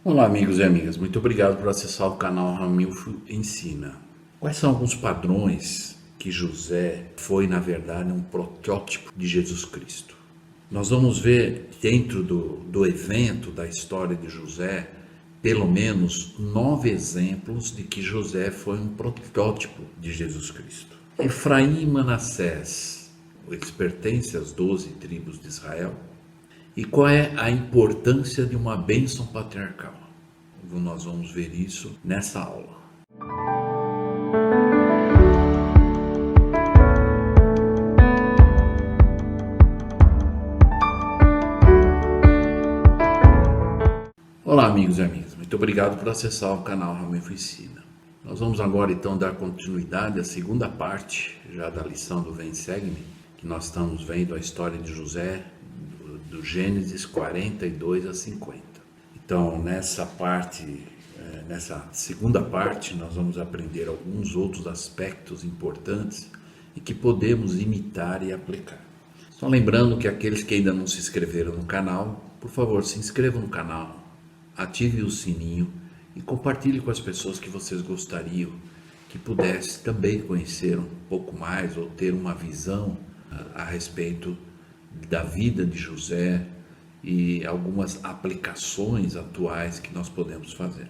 Olá, amigos e amigas, muito obrigado por acessar o canal Ramilfo Ensina. Quais são alguns padrões que José foi, na verdade, um protótipo de Jesus Cristo? Nós vamos ver dentro do evento da história de José, pelo menos 9 exemplos de que José foi um protótipo de Jesus Cristo. Efraim e Manassés, eles pertencem às 12 tribos de Israel. E qual é a importância de uma bênção patriarcal? Nós vamos ver isso nessa aula. Olá, amigos e amigas, muito obrigado por acessar o canal Ramilfo Ensina. Nós vamos agora então dar continuidade à segunda parte já da lição do Vem Segue-me, que nós estamos vendo a história de José do Gênesis 42 a 50. Então, nessa segunda parte, nós vamos aprender alguns outros aspectos importantes e que podemos imitar e aplicar. Só lembrando que aqueles que ainda não se inscreveram no canal, por favor, se inscrevam no canal, ative o sininho e compartilhe com as pessoas que vocês gostariam que pudesse também conhecer um pouco mais ou ter uma visão a respeito da vida de José e algumas aplicações atuais que nós podemos fazer.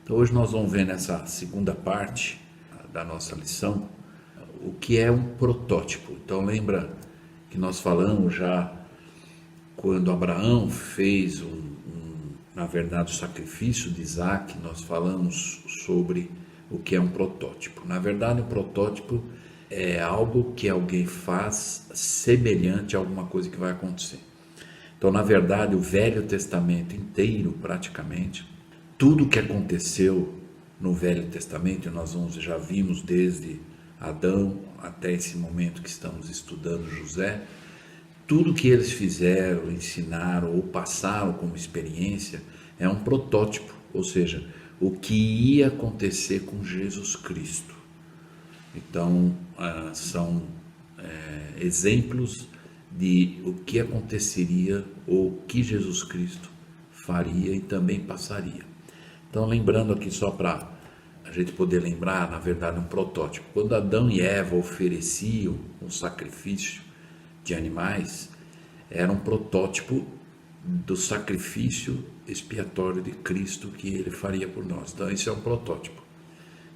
Então hoje nós vamos ver nessa segunda parte da nossa lição o que é um protótipo. Então lembra que nós falamos já quando Abraão fez na verdade o sacrifício de Isaac, nós falamos sobre o que é um protótipo. Na verdade, um protótipo é algo que alguém faz semelhante a alguma coisa que vai acontecer. Então, na verdade, o Velho Testamento inteiro, praticamente, tudo que aconteceu no Velho Testamento, nós já vimos desde Adão até esse momento que estamos estudando José, tudo que eles fizeram, ensinaram ou passaram como experiência é um protótipo, ou seja, o que ia acontecer com Jesus Cristo. Então, são exemplos de o que aconteceria ou o que Jesus Cristo faria e também passaria. Então, lembrando aqui só para a gente poder lembrar, na verdade, um protótipo. Quando Adão e Eva ofereciam um sacrifício de animais, era um protótipo do sacrifício expiatório de Cristo que ele faria por nós. Então, isso é um protótipo.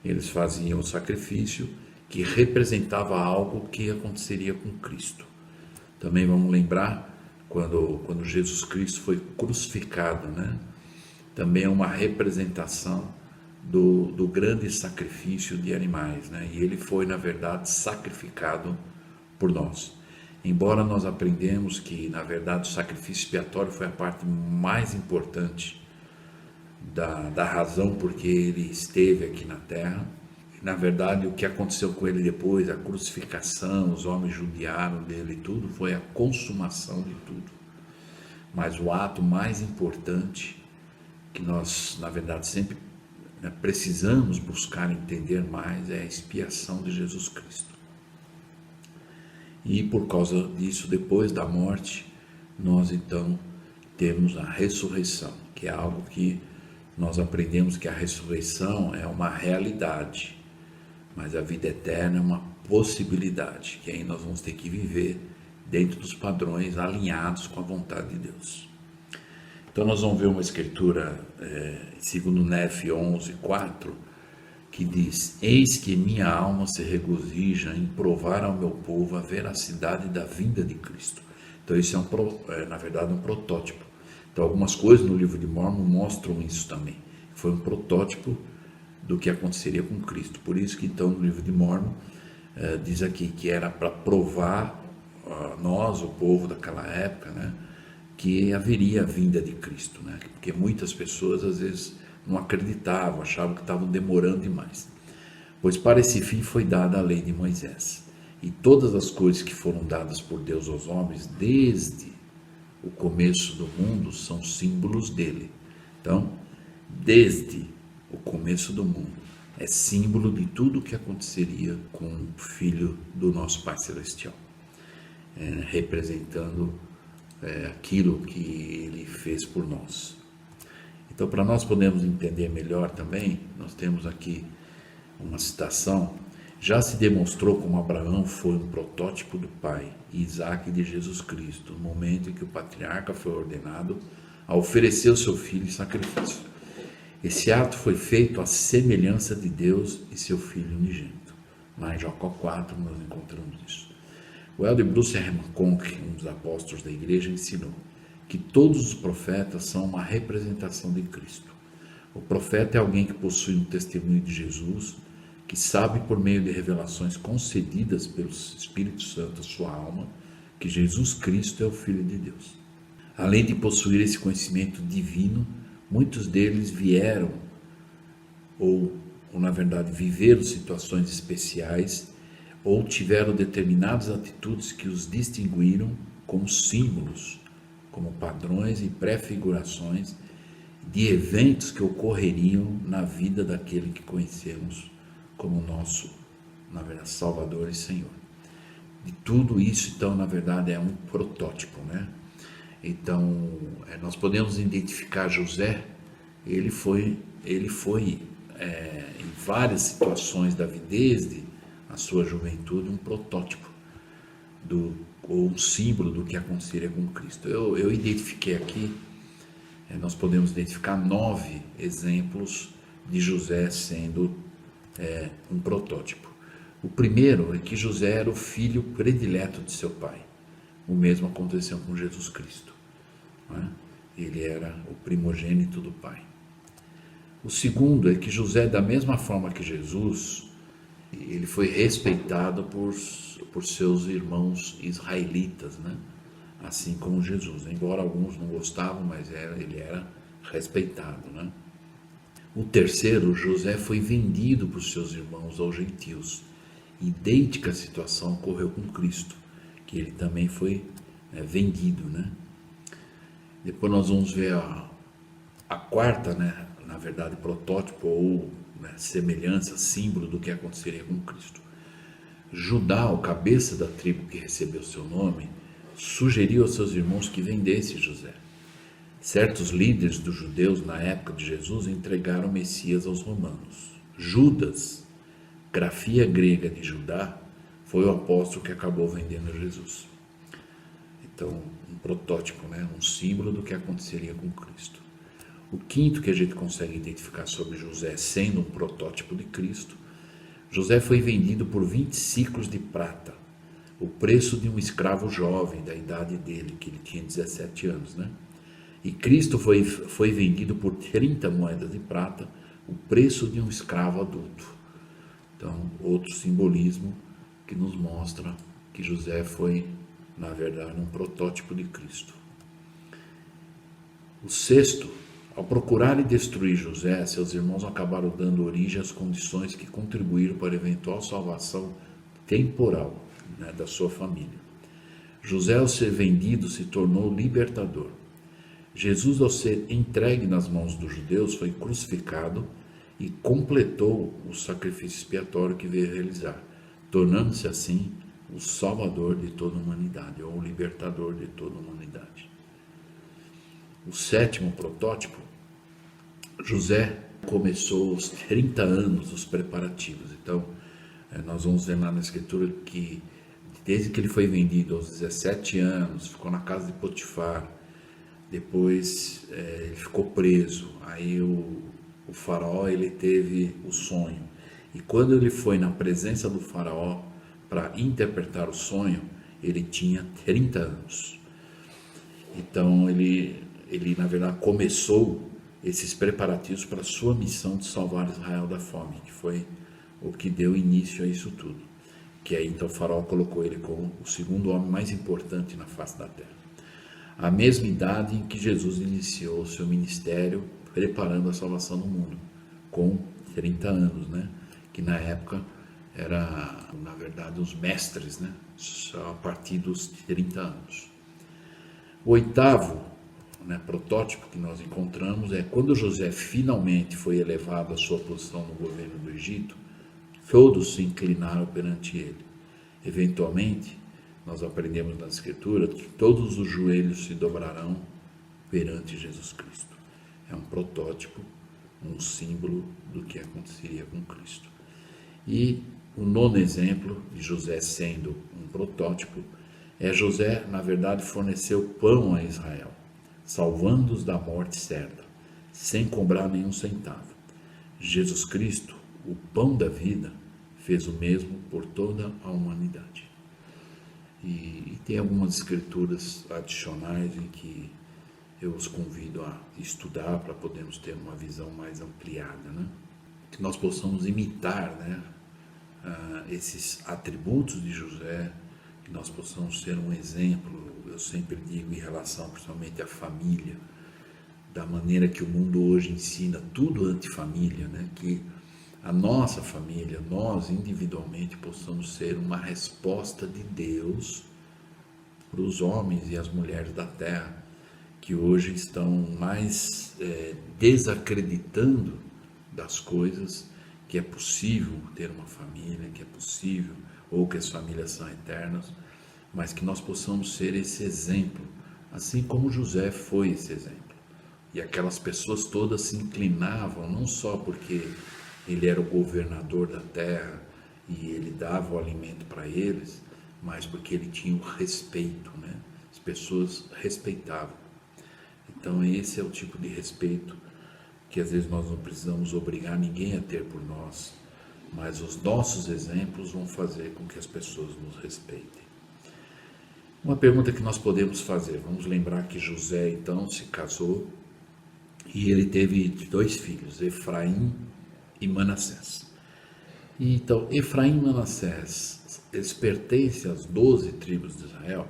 Eles faziam o sacrifício que representava algo que aconteceria com Cristo. Também vamos lembrar quando Jesus Cristo foi crucificado, né? Também é uma representação do grande sacrifício de animais, né? E ele foi, na verdade, sacrificado por nós. Embora nós aprendemos que, na verdade, o sacrifício expiatório foi a parte mais importante da razão porque ele esteve aqui na terra. Na verdade, o que aconteceu com ele depois, a crucificação, os homens judiaram dele e tudo, foi a consumação de tudo. Mas o ato mais importante, que nós, na verdade, sempre precisamos buscar entender mais, é a expiação de Jesus Cristo. E por causa disso, depois da morte, nós então temos a ressurreição, que é algo que nós aprendemos que a ressurreição é uma realidade, mas a vida eterna é uma possibilidade, que aí nós vamos ter que viver dentro dos padrões alinhados com a vontade de Deus. Então nós vamos ver uma escritura, segundo Nef 11:4, que diz: eis que minha alma se regozija em provar ao meu povo a veracidade da vinda de Cristo. Então isso na verdade um protótipo. Então algumas coisas no livro de Mórmon mostram isso também. Foi um protótipo do que aconteceria com Cristo. Por isso que então no livro de Mórmon diz aqui que era para provar nós, o povo daquela época, né, que haveria a vinda de Cristo, né? Porque muitas pessoas às vezes não acreditavam, achavam que estavam demorando demais. Pois para esse fim foi dada a lei de Moisés. E todas as coisas que foram dadas por Deus aos homens, desde o começo do mundo, são símbolos dele. Então, desde o começo do mundo, é símbolo de tudo o que aconteceria com o Filho do nosso Pai Celestial. Representando aquilo que ele fez por nós. Então, para nós podermos entender melhor também, nós temos aqui uma citação: já se demonstrou como Abraão foi um protótipo do pai e Isaac de Jesus Cristo, no momento em que o patriarca foi ordenado a oferecer o seu filho em sacrifício. Esse ato foi feito à semelhança de Deus e seu Filho unigênito. Lá em Jacó 4 nós encontramos isso. O Elder Bruce R. McConkie, um dos apóstolos da igreja, ensinou que todos os profetas são uma representação de Cristo. O profeta é alguém que possui um testemunho de Jesus, que sabe por meio de revelações concedidas pelo Espírito Santo à sua alma, que Jesus Cristo é o Filho de Deus. Além de possuir esse conhecimento divino, muitos deles vieram, ou na verdade viveram situações especiais, ou tiveram determinadas atitudes que os distinguiram como símbolos, como padrões e prefigurações de eventos que ocorreriam na vida daquele que conhecemos como nosso, na verdade, Salvador e Senhor. De tudo isso, então, na verdade, é um protótipo, né? Então, nós podemos identificar José. Ele foi em várias situações da vida, desde a sua juventude, um protótipo ou um símbolo do que aconteceria com Cristo. Eu identifiquei aqui, nós podemos identificar 9 exemplos de José sendo um protótipo. O primeiro é que José era o filho predileto de seu pai. O mesmo aconteceu com Jesus Cristo, não é? Ele era o primogênito do pai. O segundo é que José, da mesma forma que Jesus, ele foi respeitado por seus irmãos israelitas, né? Assim como Jesus, embora alguns não gostavam, mas ele era respeitado, né? O terceiro, José foi vendido por seus irmãos aos gentios. Idêntica situação ocorreu com Cristo, que ele também foi vendido, né? Depois nós vamos ver a quarta, né? Na verdade, protótipo ou semelhança, símbolo do que aconteceria com Cristo. Judá, o cabeça da tribo que recebeu seu nome, sugeriu aos seus irmãos que vendesse José. Certos líderes dos judeus na época de Jesus entregaram o Messias aos romanos. Judas, grafia grega de Judá, foi o apóstolo que acabou vendendo Jesus. Então, um protótipo, né? Um símbolo do que aconteceria com Cristo. O quinto que a gente consegue identificar sobre José sendo um protótipo de Cristo: José foi vendido por 20 ciclos de prata, o preço de um escravo jovem da idade dele, que ele tinha 17 anos, né? E Cristo foi vendido por 30 moedas de prata, o preço de um escravo adulto. Então, outro simbolismo que nos mostra que José foi, na verdade, um protótipo de Cristo. O sexto: ao procurarem destruir José, seus irmãos acabaram dando origem às condições que contribuíram para a eventual salvação temporal, né, da sua família. José, ao ser vendido, se tornou libertador. Jesus, ao ser entregue nas mãos dos judeus, foi crucificado e completou o sacrifício expiatório que veio realizar, tornando-se assim o salvador de toda a humanidade, ou o libertador de toda a humanidade. O sétimo protótipo: José começou aos 30 anos os preparativos. Então, nós vamos ver lá na Escritura que desde que ele foi vendido aos 17 anos, ficou na casa de Potifar, depois ele ficou preso. Aí o faraó, ele teve o sonho, e quando ele foi na presença do faraó para interpretar o sonho, ele tinha 30 anos. Então ele na verdade começou esses preparativos para a sua missão de salvar Israel da fome, que foi o que deu início a isso tudo. Que aí então o faraó colocou ele como o segundo homem mais importante na face da terra. A mesma idade em que Jesus iniciou o seu ministério, preparando a salvação do mundo, com 30 anos, né? Que na época era, na verdade, os mestres, né? Só a partir dos 30 anos. O oitavo, né, protótipo que nós encontramos é quando José finalmente foi elevado à sua posição no governo do Egito, todos se inclinaram perante ele. Eventualmente, nós aprendemos na Escritura que todos os joelhos se dobrarão perante Jesus Cristo. é um protótipo, um símbolo do que aconteceria com Cristo. E o nono exemplo de José sendo um protótipo é José, na verdade, forneceu pão a Israel, salvando-os da morte certa, sem cobrar nenhum centavo. Jesus Cristo, o pão da vida, fez o mesmo por toda a humanidade. E tem algumas escrituras adicionais em que eu os convido a estudar para podermos ter uma visão mais ampliada, né? Que nós possamos imitar, né, esses atributos de José, que nós possamos ser um exemplo, eu sempre digo, em relação principalmente à família, da maneira que o mundo hoje ensina tudo anti-família, né? Que a nossa família, nós individualmente possamos ser uma resposta de Deus para os homens e as mulheres da terra, que hoje estão mais desacreditando das coisas, que é possível ter uma família, que é possível, ou que as famílias são eternas, mas que nós possamos ser esse exemplo, assim como José foi esse exemplo. E aquelas pessoas todas se inclinavam, não só porque ele era o governador da terra e ele dava o alimento para eles, mas porque ele tinha o respeito, né? As pessoas respeitavam. Então esse é o tipo de respeito que às vezes nós não precisamos obrigar ninguém a ter por nós, mas os nossos exemplos vão fazer com que as pessoas nos respeitem. Uma pergunta que nós podemos fazer, vamos lembrar que José então se casou e ele teve 2 filhos, Efraim e Manassés. E então, Efraim e Manassés, eles pertencem às 12 tribos de Israel.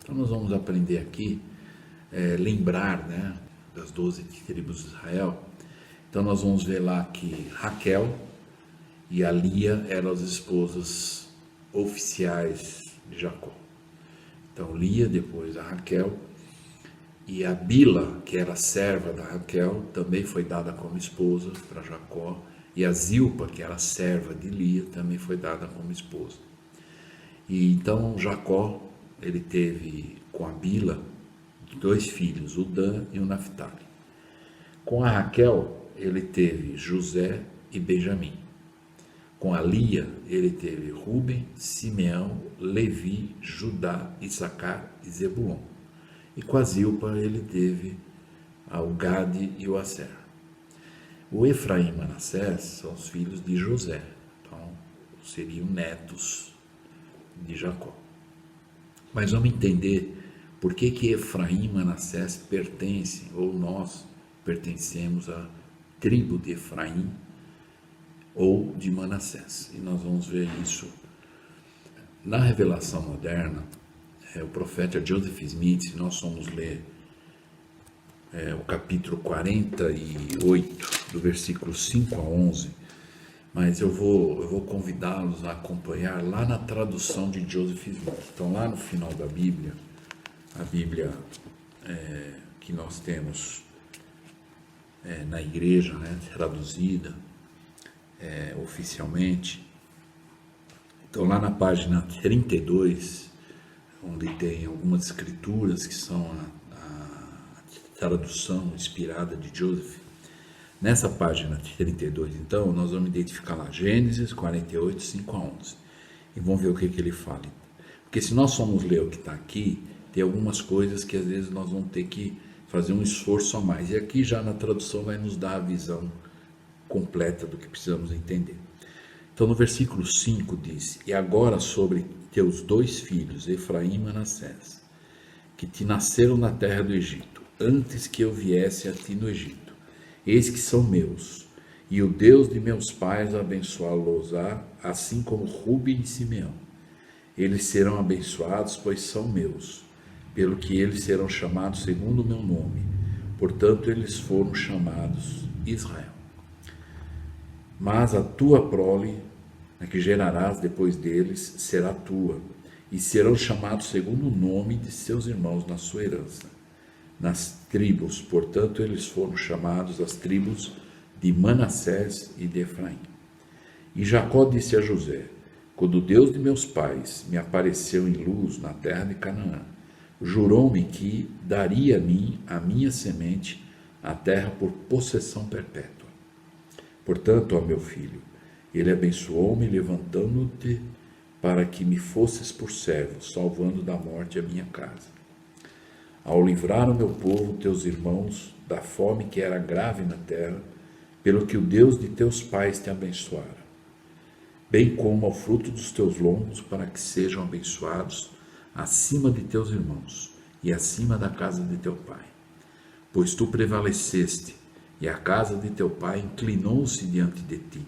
Então nós vamos aprender aqui, lembrar, né, das 12 tribos de Israel. Então nós vamos ver lá que Raquel e a Lia eram as esposas oficiais de Jacó. Então Lia, depois a Raquel, e a Bila, que era serva da Raquel, também foi dada como esposa para Jacó, e a Zilpa, que era serva de Lia, também foi dada como esposa. E então Jacó, ele teve com a Bila 2 filhos, o Dan e o Naphtali. Com a Raquel, ele teve José e Benjamim. Com a Lia, ele teve Ruben, Simeão, Levi, Judá, Issacar e Zebulon. E com a Zilpa, ele teve o Gade e o Aser. O Efraim e Manassés são os filhos de José, então seriam netos de Jacó. Mas vamos entender por que Efraim e Manassés pertencem, ou nós pertencemos à tribo de Efraim ou de Manassés. E nós vamos ver isso na revelação moderna. O profeta Joseph Smith, se nós formos ler o capítulo 48, do versículo 5 a 11, mas eu vou convidá-los a acompanhar lá na tradução de Joseph Smith. Então, lá no final da Bíblia, a Bíblia que nós temos na igreja, né, traduzida oficialmente, então lá na página 32, onde tem algumas escrituras que são a tradução inspirada de Joseph. Nessa página 32, então, nós vamos identificar lá Gênesis 48, 5 a 11. E vamos ver o que ele fala. Porque se nós formos ler o que está aqui, tem algumas coisas que às vezes nós vamos ter que fazer um esforço a mais. E aqui já na tradução vai nos dar a visão completa do que precisamos entender. Então no versículo 5 diz: E agora sobre teus 2 filhos, Efraim e Manassés, que te nasceram na terra do Egito, antes que eu viesse a ti no Egito, eis que são meus, e o Deus de meus pais abençoá-los-á, assim como Ruben e Simeão. Eles serão abençoados, pois são meus, pelo que eles serão chamados segundo o meu nome. Portanto, eles foram chamados Israel. Mas a tua prole, a que gerarás depois deles, será tua, e serão chamados segundo o nome de seus irmãos na sua herança. Nas tribos, portanto, eles foram chamados as tribos de Manassés e de Efraim. E Jacó disse a José: Quando o Deus de meus pais me apareceu em luz na terra de Canaã, jurou-me que daria a mim, a minha semente, a terra por possessão perpétua. Portanto, ó meu filho, ele abençoou-me, levantando-te para que me fosses por servo, salvando da morte a minha casa. Ao livrar o meu povo, teus irmãos, da fome que era grave na terra, pelo que o Deus de teus pais te abençoara, bem como ao fruto dos teus lombos, para que sejam abençoados acima de teus irmãos e acima da casa de teu pai. Pois tu prevaleceste, e a casa de teu pai inclinou-se diante de ti,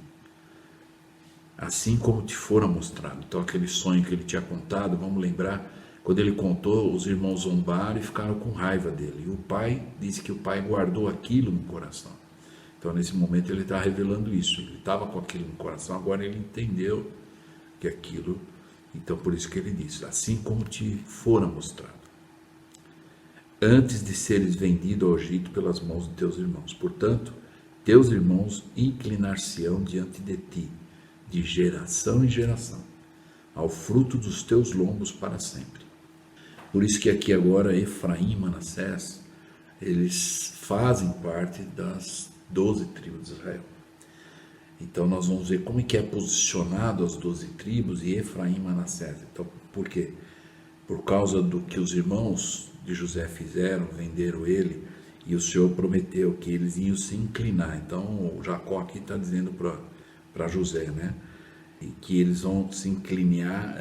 assim como te fora mostrado. Então aquele sonho que ele tinha contado, vamos lembrar, quando ele contou, os irmãos zombaram e ficaram com raiva dele. E o pai disse que o pai guardou aquilo no coração. Então nesse momento ele está revelando isso. Ele estava com aquilo no coração, agora ele entendeu que aquilo... Então por isso que ele disse, assim como te fora mostrado, antes de seres vendido ao Egito pelas mãos de teus irmãos. Portanto, teus irmãos inclinar-se-ão diante de ti, de geração em geração, ao fruto dos teus lombos para sempre. Por isso que aqui agora Efraim e Manassés, eles fazem parte das 12 tribos de Israel. Então nós vamos ver como é que é posicionado as 12 tribos e Efraim e Manassés. Então, por quê? Por causa do que os irmãos de José fizeram, venderam ele, e o Senhor prometeu que eles iam se inclinar. Então o Jacó aqui está dizendo para José, né? E que eles vão se inclinar,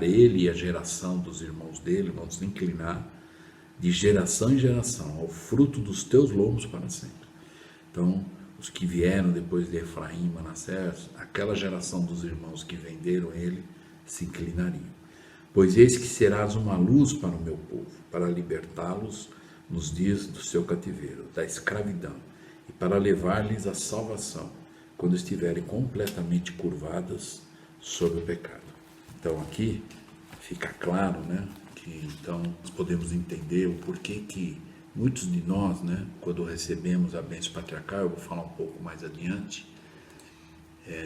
ele e a geração dos irmãos dele vão se inclinar de geração em geração ao fruto dos teus lombos para sempre. Então os que vieram depois de Efraim e Manassés, aquela geração dos irmãos que venderam ele, se inclinariam. Pois eis que serás uma luz para o meu povo, para libertá-los nos dias do seu cativeiro, da escravidão, e para levar-lhes a salvação, quando estiverem completamente curvadas sob o pecado. Então aqui fica claro, né, que então nós podemos entender o porquê que muitos de nós, né, quando recebemos a bênção patriarcal, eu vou falar um pouco mais adiante,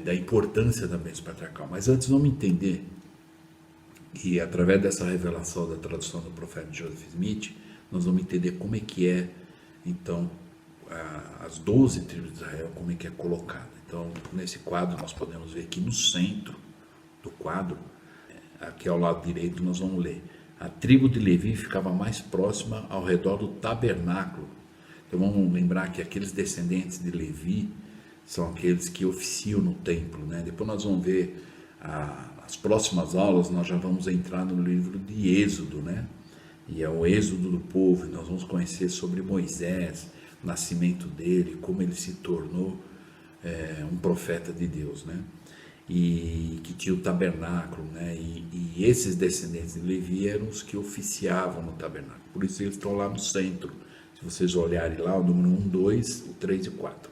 da importância da bênção patriarcal. Mas antes vamos entender, e através dessa revelação da tradução do profeta Joseph Smith, nós vamos entender como é que é, então, as 12 tribos de Israel, como é que é colocada. Então, nesse quadro, nós podemos ver que no centro do quadro, aqui ao lado direito, nós vamos ler: a tribo de Levi ficava mais próxima ao redor do tabernáculo. Então, vamos lembrar que aqueles descendentes de Levi são aqueles que oficiam no templo, né? Depois nós vamos ver as próximas aulas, nós já vamos entrar no livro de Êxodo, né? E é o êxodo do povo, e nós vamos conhecer sobre Moisés, o nascimento dele, como ele se tornou um profeta de Deus, né? E que tinha o tabernáculo, né? E esses descendentes de Levi eram os que oficiavam no tabernáculo, por isso eles estão lá no centro. Se vocês olharem lá, o número 1, 2, o 3 e 4.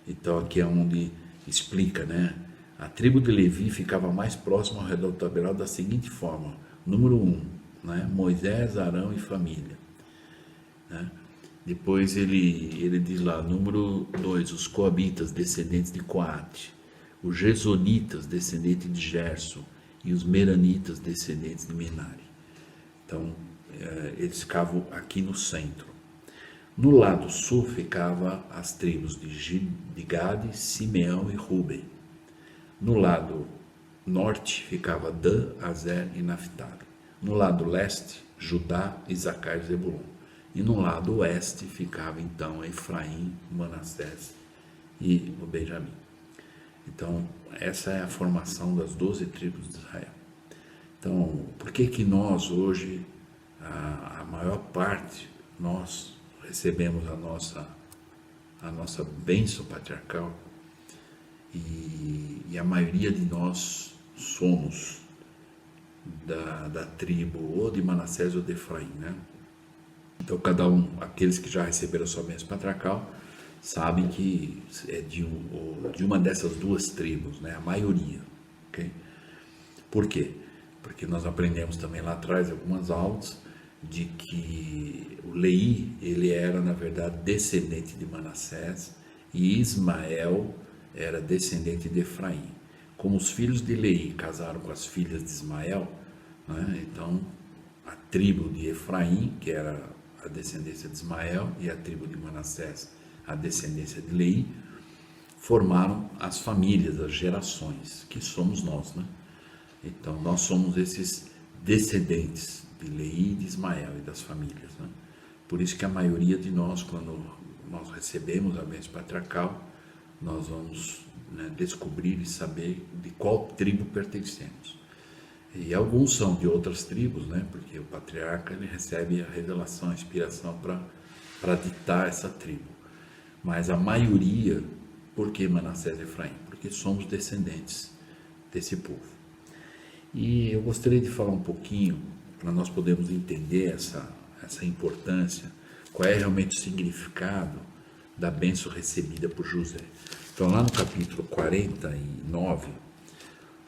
Então aqui é onde explica, né? A tribo de Levi ficava mais próxima ao redor do tabernáculo da seguinte forma: número 1, né? Moisés, Arão e família, né? Depois ele diz lá, número 2, os coabitas, descendentes de Coate, os gesonitas, descendentes de Gerson, e os meranitas, descendentes de Menari. Então eles ficavam aqui no centro. No lado sul ficava as tribos de Gade, Simeão e Ruben. No lado norte ficava Dan, Azer e Naftali. No lado leste, Judá, Isacar e Zebulon. E no lado oeste ficava então Efraim, Manassés e o Benjamim. Então essa é a formação das 12 tribos de Israel. Então por que nós hoje, a maior parte, nós recebemos a nossa bênção patriarcal, e a maioria de nós somos da tribo ou de Manassés ou de Efraim, né? Então cada um, aqueles que já receberam a sua bênção patriarcal, sabem que é de uma dessas duas tribos, né? A maioria, ok? Por quê? Porque nós aprendemos também lá atrás algumas aulas de que o Leí, ele era na verdade descendente de Manassés, e Ismael era descendente de Efraim. Como os filhos de Leí casaram com as filhas de Ismael, né? Então a tribo de Efraim, que era a descendência de Ismael, e a tribo de Manassés, a descendência de Leí, formaram as famílias, as gerações, que somos nós, né? Então, nós somos esses descendentes de Leí, de Ismael e das famílias, né? Por isso que a maioria de nós, quando nós recebemos a bênção patriarcal, nós vamos, né, descobrir e saber de qual tribo pertencemos. E alguns são de outras tribos, né? Porque o patriarca ele recebe a revelação, a inspiração para ditar essa tribo. Mas a maioria, por que Manassés e Efraim? Porque somos descendentes desse povo. E eu gostaria de falar um pouquinho, para nós podermos entender essa importância, qual é realmente o significado da bênção recebida por José. Então, lá no capítulo 49,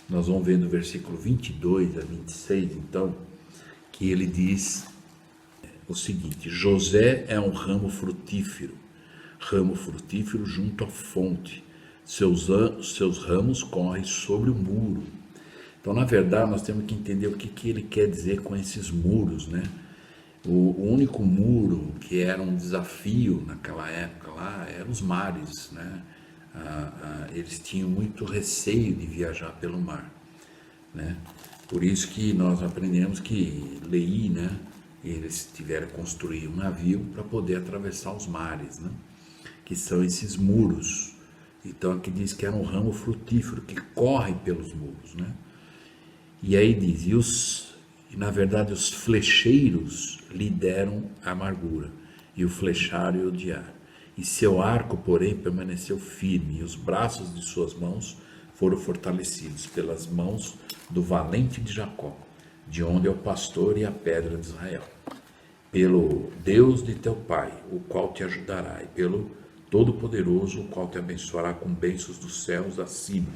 nós vamos ver no versículo 22 a 26, então, que ele diz o seguinte: José é um ramo frutífero junto à fonte, seus ramos correm sobre o muro. Então, na verdade, nós temos que entender o que ele quer dizer com esses muros, né? O único muro que era um desafio naquela época lá eram os mares, né? Eles tinham muito receio de viajar pelo mar, né? Por isso que nós aprendemos que Leí, né? Eles tiveram que construir um navio para poder atravessar os mares, né? Que são esses muros. Então aqui diz que era um ramo frutífero que corre pelos muros, né? E aí diz, e na verdade os flecheiros lhe deram amargura, e o flechar odiar. E seu arco, porém, permaneceu firme, e os braços de suas mãos foram fortalecidos pelas mãos do valente de Jacó, de onde é o pastor e a pedra de Israel. Pelo Deus de teu pai, o qual te ajudará, e pelo Todo-Poderoso, o qual te abençoará com bênçãos dos céus acima,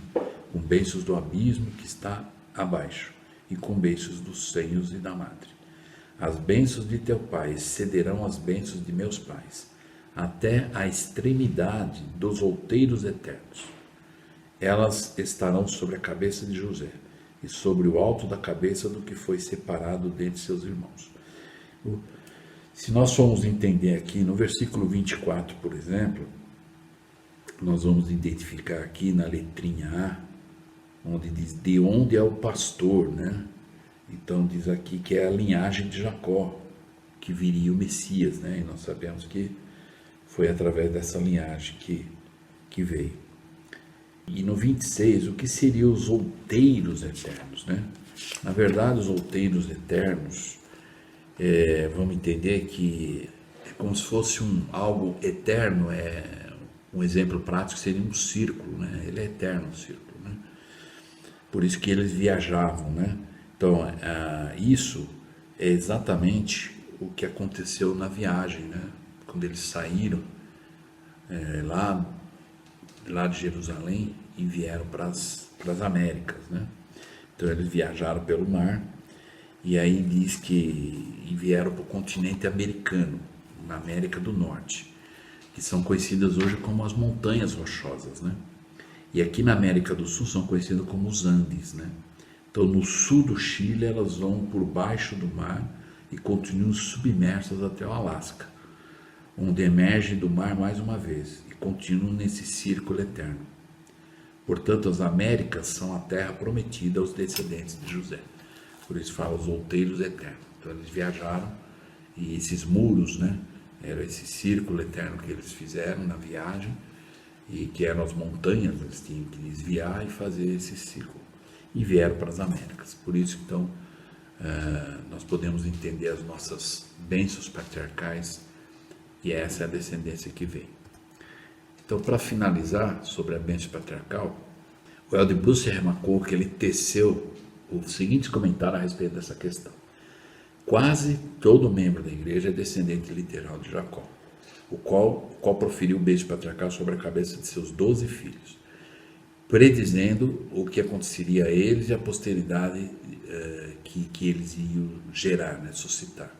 com bênçãos do abismo que está abaixo, e com bênçãos dos seios e da madre. As bênçãos de teu pai excederão as bênçãos de meus pais, até a extremidade dos outeiros eternos. Elas estarão sobre a cabeça de José, e sobre o alto da cabeça do que foi separado dentre seus irmãos. Se nós formos entender aqui no versículo 24, por exemplo, nós vamos identificar aqui na letrinha A, onde diz de onde é o pastor, né? Então diz aqui que é a linhagem de Jacó, que viria o Messias, né? E nós sabemos que foi através dessa linhagem que veio. E no 26, o que seriam os outeiros eternos, né? Na verdade, os outeiros eternos, vamos entender que é como se fosse algo eterno, um exemplo prático seria um círculo, né? Ele é eterno, o círculo, né? Por isso que eles viajavam, né? Então, isso é exatamente o que aconteceu na viagem, né? Quando eles saíram lá de Jerusalém e vieram para as Américas, né? Então, eles viajaram pelo mar e aí diz que vieram para o continente americano, na América do Norte, que são conhecidas hoje como as Montanhas Rochosas, né? E aqui na América do Sul são conhecidas como os Andes, né? Então, no sul do Chile, elas vão por baixo do mar e continuam submersas até o Alasca, onde emergem do mar mais uma vez e continuam nesse círculo eterno. Portanto, as Américas são a terra prometida aos descendentes de José. Por isso fala os outeiros eternos. Então, eles viajaram e esses muros, né? Era esse círculo eterno que eles fizeram na viagem, e que eram as montanhas, eles tinham que desviar e fazer esse círculo, e vieram para as Américas. Por isso, então, nós podemos entender as nossas bênçãos patriarcais, e essa é a descendência que vem. Então, para finalizar sobre a bênção patriarcal, o Elde Bruce remarcou que ele teceu o seguinte comentário a respeito dessa questão: quase todo membro da igreja é descendente literal de Jacó, o qual proferiu o beijo patriarcal sobre a cabeça de seus 12 filhos, predizendo o que aconteceria a eles e a posteridade que eles iam gerar, né, suscitar.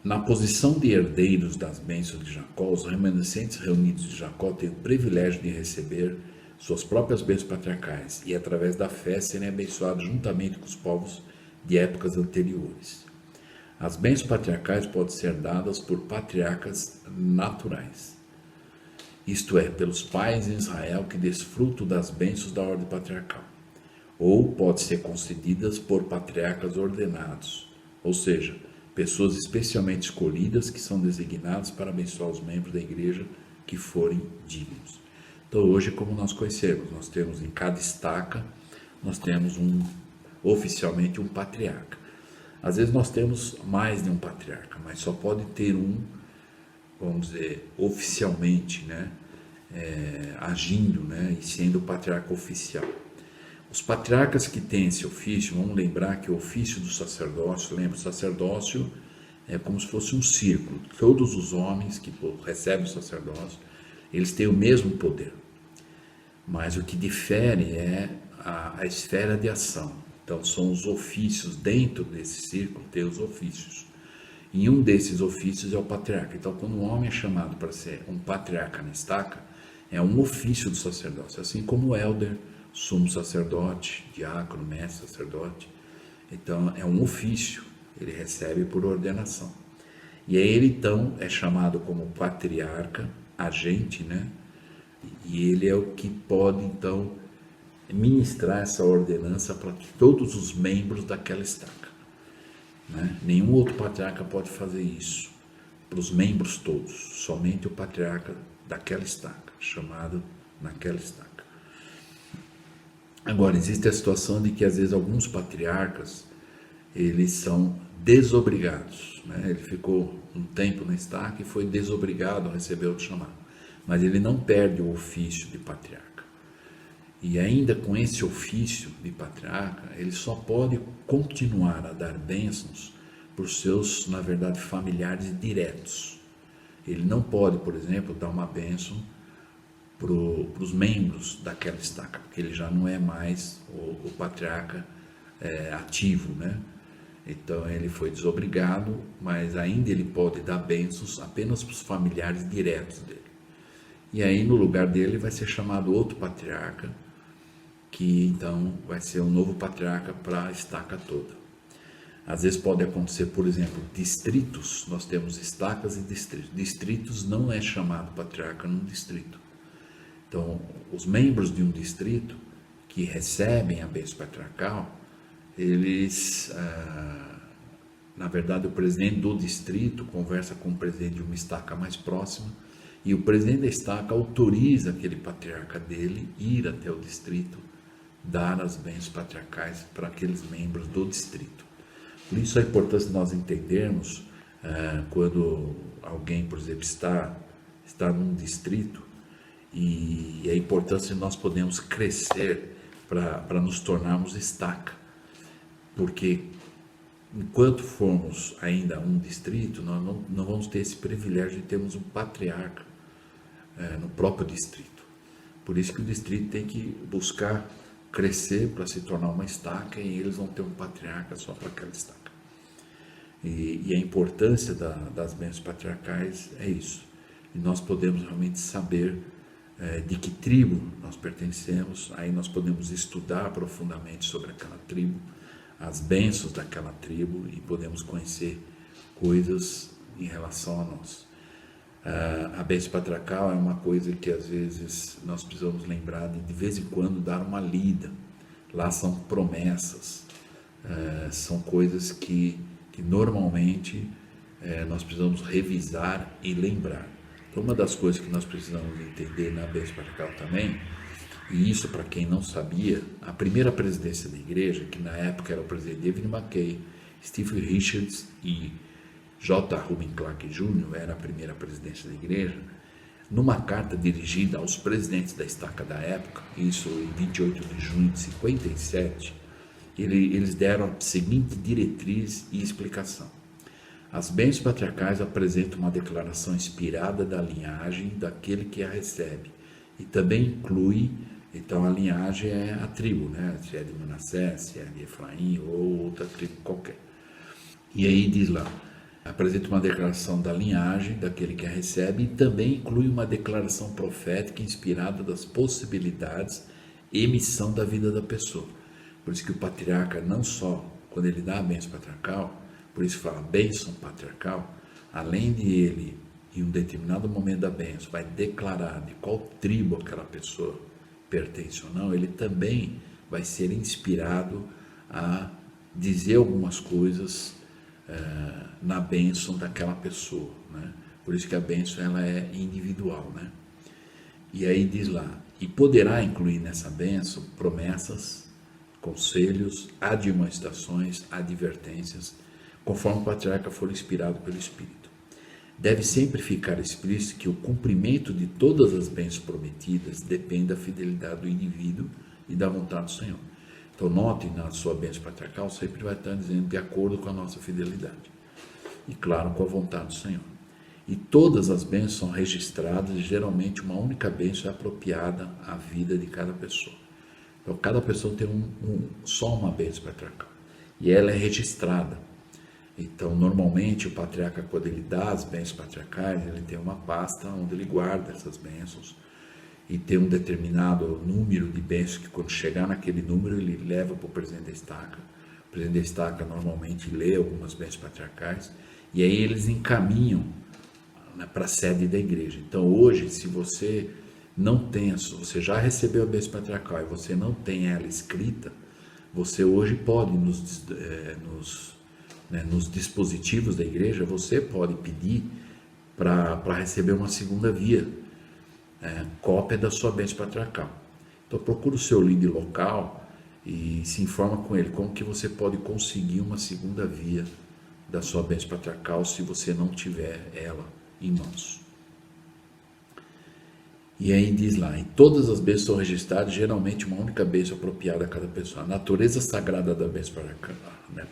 Na posição de herdeiros das bênçãos de Jacó, os remanescentes reunidos de Jacó têm o privilégio de receber suas próprias bênçãos patriarcais e, através da fé, serem abençoados juntamente com os povos de épocas anteriores. As bênçãos patriarcais podem ser dadas por patriarcas naturais, isto é, pelos pais em Israel que desfrutam das bênçãos da ordem patriarcal, ou pode ser concedidas por patriarcas ordenados, ou seja, pessoas especialmente escolhidas que são designadas para abençoar os membros da igreja que forem dignos. Então hoje, como nós conhecemos, nós temos em cada estaca, nós temos oficialmente um patriarca. Às vezes nós temos mais de um patriarca, mas só pode ter um, vamos dizer, oficialmente, né, agindo, né, e sendo o patriarca oficial. Os patriarcas que têm esse ofício, vamos lembrar que o ofício do sacerdócio, lembra, o sacerdócio é como se fosse um círculo. Todos os homens que recebem o sacerdócio, eles têm o mesmo poder. Mas o que difere é a esfera de ação. Então são os ofícios, dentro desse círculo tem os ofícios. E um desses ofícios é o patriarca. Então quando um homem é chamado para ser um patriarca na estaca, é um ofício do sacerdócio, assim como o élder, sumo sacerdote, diácono, mestre sacerdote. Então é um ofício, ele recebe por ordenação. E aí ele então é chamado como patriarca, agente, né? E ele é o que pode então ministrar essa ordenança para todos os membros daquela estaca, né? Nenhum outro patriarca pode fazer isso para os membros todos, somente o patriarca daquela estaca, chamado naquela estaca. Agora, existe a situação de que às vezes alguns patriarcas, eles são desobrigados, né? Ele ficou um tempo na estaca e foi desobrigado a receber outro chamado, mas ele não perde o ofício de patriarca. E ainda com esse ofício de patriarca, ele só pode continuar a dar bênçãos para os seus, na verdade, familiares diretos. Ele não pode, por exemplo, dar uma bênção para os membros daquela estaca, porque ele já não é mais o patriarca ativo, né? Então ele foi desobrigado, mas ainda ele pode dar bênçãos apenas para os familiares diretos dele. E aí no lugar dele vai ser chamado outro patriarca, que então vai ser um novo patriarca para a estaca toda. Às vezes pode acontecer, por exemplo, distritos, nós temos estacas e distritos. Distritos não é chamado patriarca num distrito. Então, os membros de um distrito que recebem a bênção patriarcal, eles, na verdade, o presidente do distrito conversa com o presidente de uma estaca mais próxima e o presidente da estaca autoriza aquele patriarca dele ir até o distrito dar as bênçãos patriarcais para aqueles membros do distrito. Por isso a importância de nós entendermos quando alguém, por exemplo, está num distrito, e a importância de nós podermos crescer para nos tornarmos estaca, porque enquanto formos ainda um distrito, nós não vamos ter esse privilégio de termos um patriarca no próprio distrito. Por isso que o distrito tem que buscar crescer para se tornar uma estaca, e eles vão ter um patriarca só para aquela estaca. E a importância das bênçãos patriarcais é isso. E nós podemos realmente saber de que tribo nós pertencemos, aí nós podemos estudar profundamente sobre aquela tribo, as bênçãos daquela tribo, e podemos conhecer coisas em relação a nós. A bênção patriarcal é uma coisa que às vezes nós precisamos lembrar de vez em quando dar uma lida. Lá são promessas, são coisas que normalmente nós precisamos revisar e lembrar. Então, uma das coisas que nós precisamos entender na bênção patriarcal também, e isso para quem não sabia, a primeira presidência da igreja, que na época era o presidente David Mackay, Steve Richards e J. Reuben Clark Jr., era a primeira presidência da igreja, numa carta dirigida aos presidentes da estaca da época, isso em 28 de junho de 57, eles deram a seguinte diretriz e explicação. As bênçãos patriarcais apresentam uma declaração inspirada da linhagem daquele que a recebe, e também inclui, então a linhagem é a tribo, né? Se é de Manassés, se é de Efraim ou outra tribo qualquer. E aí diz lá, apresenta uma declaração da linhagem daquele que a recebe, e também inclui uma declaração profética inspirada das possibilidades e missão da vida da pessoa. Por isso que o patriarca, não só quando ele dá a bênção patriarcal, Por isso fala, bênção patriarcal, além de ele, em um determinado momento da bênção, vai declarar de qual tribo aquela pessoa pertence ou não, ele também vai ser inspirado a dizer algumas coisas na bênção daquela pessoa, né? Por isso que a bênção ela é individual, né? E aí diz lá, e poderá incluir nessa bênção promessas, conselhos, admoestações, advertências, conforme o patriarca for inspirado pelo Espírito. Deve sempre ficar explícito que o cumprimento de todas as bênçãos prometidas depende da fidelidade do indivíduo e da vontade do Senhor. Então note na sua bênção patriarcal, sempre vai estar dizendo de acordo com a nossa fidelidade. E claro, com a vontade do Senhor. E todas as bênçãos são registradas e geralmente uma única bênção é apropriada à vida de cada pessoa. Então cada pessoa tem só uma bênção patriarcal. E ela é registrada. Então normalmente o patriarca, quando ele dá as bênçãos patriarcais, ele tem uma pasta onde ele guarda essas bênçãos. E tem um determinado número de bênçãos que quando chegar naquele número ele leva para o presidente da estaca. O presidente da estaca normalmente lê algumas bênçãos patriarcais e aí eles encaminham, né, para a sede da igreja. Então hoje, se você não tem, você já recebeu a bênção patriarcal e você não tem ela escrita, você hoje pode nos dispositivos da igreja, você pode pedir para receber uma segunda via, cópia da sua bênção patriarcal. Então procura o seu líder local e se informa com ele como que você pode conseguir uma segunda via da sua bênção patriarcal se você não tiver ela em mãos. E aí diz lá, em todas as bênçãos são registradas geralmente uma única bênção apropriada a cada pessoa. A natureza sagrada da bênção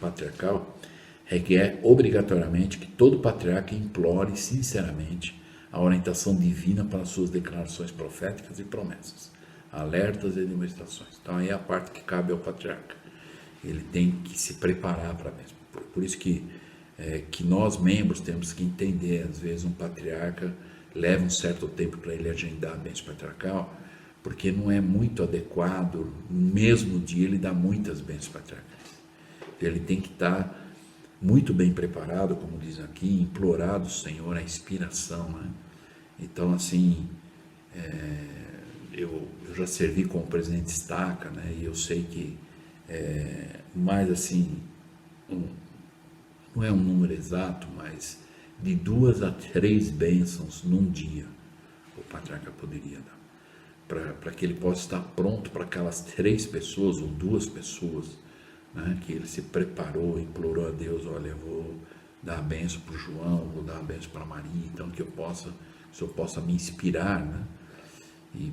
patriarcal requer obrigatoriamente que todo patriarca implore sinceramente a orientação divina para suas declarações proféticas e promessas, alertas e demonstrações. Então aí é a parte que cabe ao patriarca. Ele tem que se preparar para a bênção. Por isso que nós membros temos que entender, às vezes um patriarca leva um certo tempo para ele agendar a bênção patriarcal, porque não é muito adequado, no mesmo dia ele dá muitas bênçãos patriarcais. Ele tem que estar muito bem preparado, como diz aqui, implorar do Senhor a inspiração, né? Então, assim, eu já servi como presidente de estaca, né? E eu sei que, mais assim, não é um número exato, mas de 2 a 3 bênçãos num dia o patriarca poderia dar, para que ele possa estar pronto para aquelas 3 pessoas ou 2 pessoas, né, que ele se preparou, implorou a Deus, olha, eu vou dar a bênção para o João, vou dar a bênção para a Maria, então que o Senhor possa me inspirar, né? E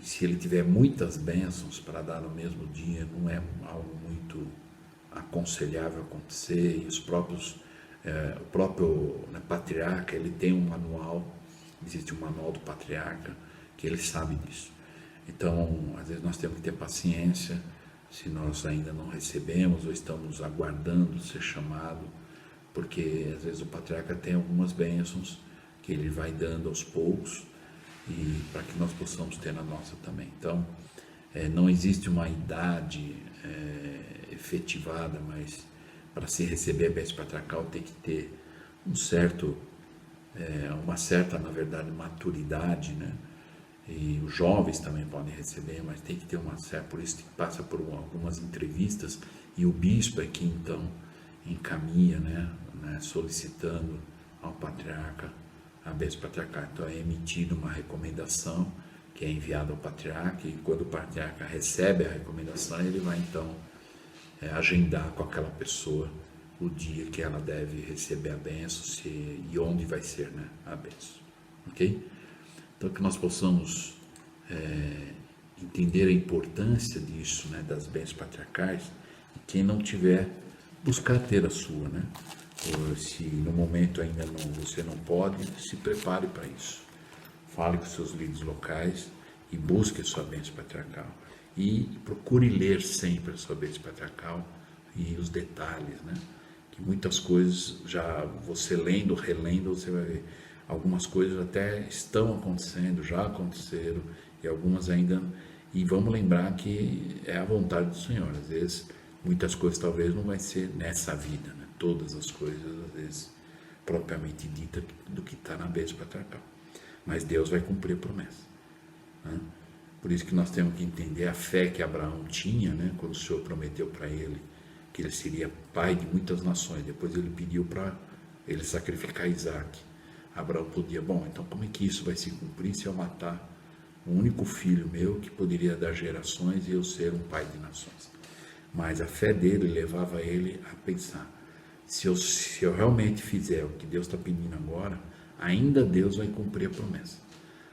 se ele tiver muitas bênçãos para dar no mesmo dia, não é algo muito aconselhável acontecer, e o próprio patriarca, ele tem um manual, existe um manual do patriarca, que ele sabe disso. Então, às vezes nós temos que ter paciência, se nós ainda não recebemos ou estamos aguardando ser chamado, porque às vezes o patriarca tem algumas bênçãos que ele vai dando aos poucos, e para que nós possamos ter a nossa também. Então, não existe uma idade efetivada, mas para se receber a bênção patriarcal tem que ter uma certa, na verdade, maturidade, né? E os jovens também podem receber, mas tem que ter uma certa, por isso que passa por algumas entrevistas, e o bispo é que então encaminha, né, solicitando ao patriarca a bênção patriarcal. Então é emitida uma recomendação que é enviada ao patriarca, e quando o patriarca recebe a recomendação, ele vai então agendar com aquela pessoa o dia que ela deve receber a bênção e onde vai ser, né, a bênção. Ok? Então que nós possamos entender a importância disso, né, das bênçãos patriarcais, e quem não tiver, buscar ter a sua, né? Ou se no momento ainda você não pode, se prepare para isso. Fale com seus líderes locais e busque a sua bênção patriarcal. E procure ler sempre a sua bênção patriarcal e os detalhes, né? Que muitas coisas, já você lendo, relendo, você vai ver. Algumas coisas até estão acontecendo, já aconteceram, e algumas ainda. E vamos lembrar que é a vontade do Senhor. Às vezes, muitas coisas talvez não vai ser nessa vida, né? todas as coisas, às vezes, propriamente dita, do que está na besta patriarcal. Mas Deus vai cumprir a promessa, né? Por isso que nós temos que entender a fé que Abraão tinha, né? Quando o Senhor prometeu para ele que ele seria pai de muitas nações, depois ele pediu para ele sacrificar Isaac. Abraão podia, bom, então como é que isso vai se cumprir se eu matar o único filho meu que poderia dar gerações e eu ser um pai de nações? Mas a fé dele levava ele a pensar, se eu realmente fizer o que Deus está pedindo agora, ainda Deus vai cumprir a promessa,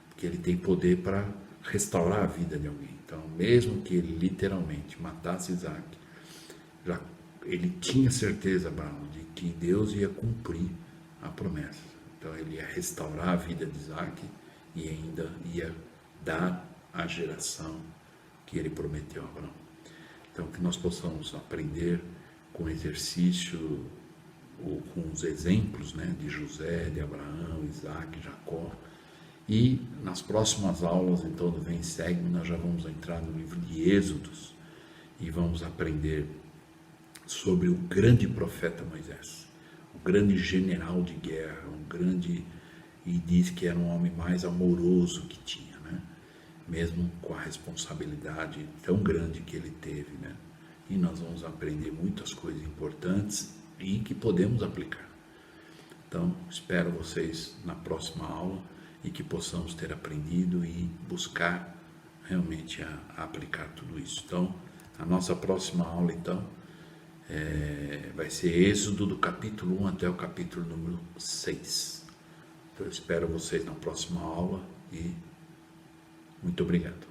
porque ele tem poder para restaurar a vida de alguém. Então, mesmo que ele literalmente matasse Isaac, ele tinha certeza, Abraão, de que Deus ia cumprir a promessa. Então, ele ia restaurar a vida de Isaac e ainda ia dar a geração que ele prometeu a Abraão. Então, que nós possamos aprender com o exercício, ou com os exemplos, né, de José, de Abraão, Isaac, Jacó. E nas próximas aulas, então, do Vem Segue, nós já vamos entrar no livro de Êxodos e vamos aprender sobre o grande profeta Moisés, o grande general de guerra, e diz que era um homem mais amoroso que tinha, né? Mesmo com a responsabilidade tão grande que ele teve, né? E nós vamos aprender muitas coisas importantes e que podemos aplicar. Então, espero vocês na próxima aula e que possamos ter aprendido e buscar realmente a aplicar tudo isso. Então, a nossa próxima aula, então, vai ser Êxodo do capítulo 1 até o capítulo número 6. Então, eu espero vocês na próxima aula e muito obrigado.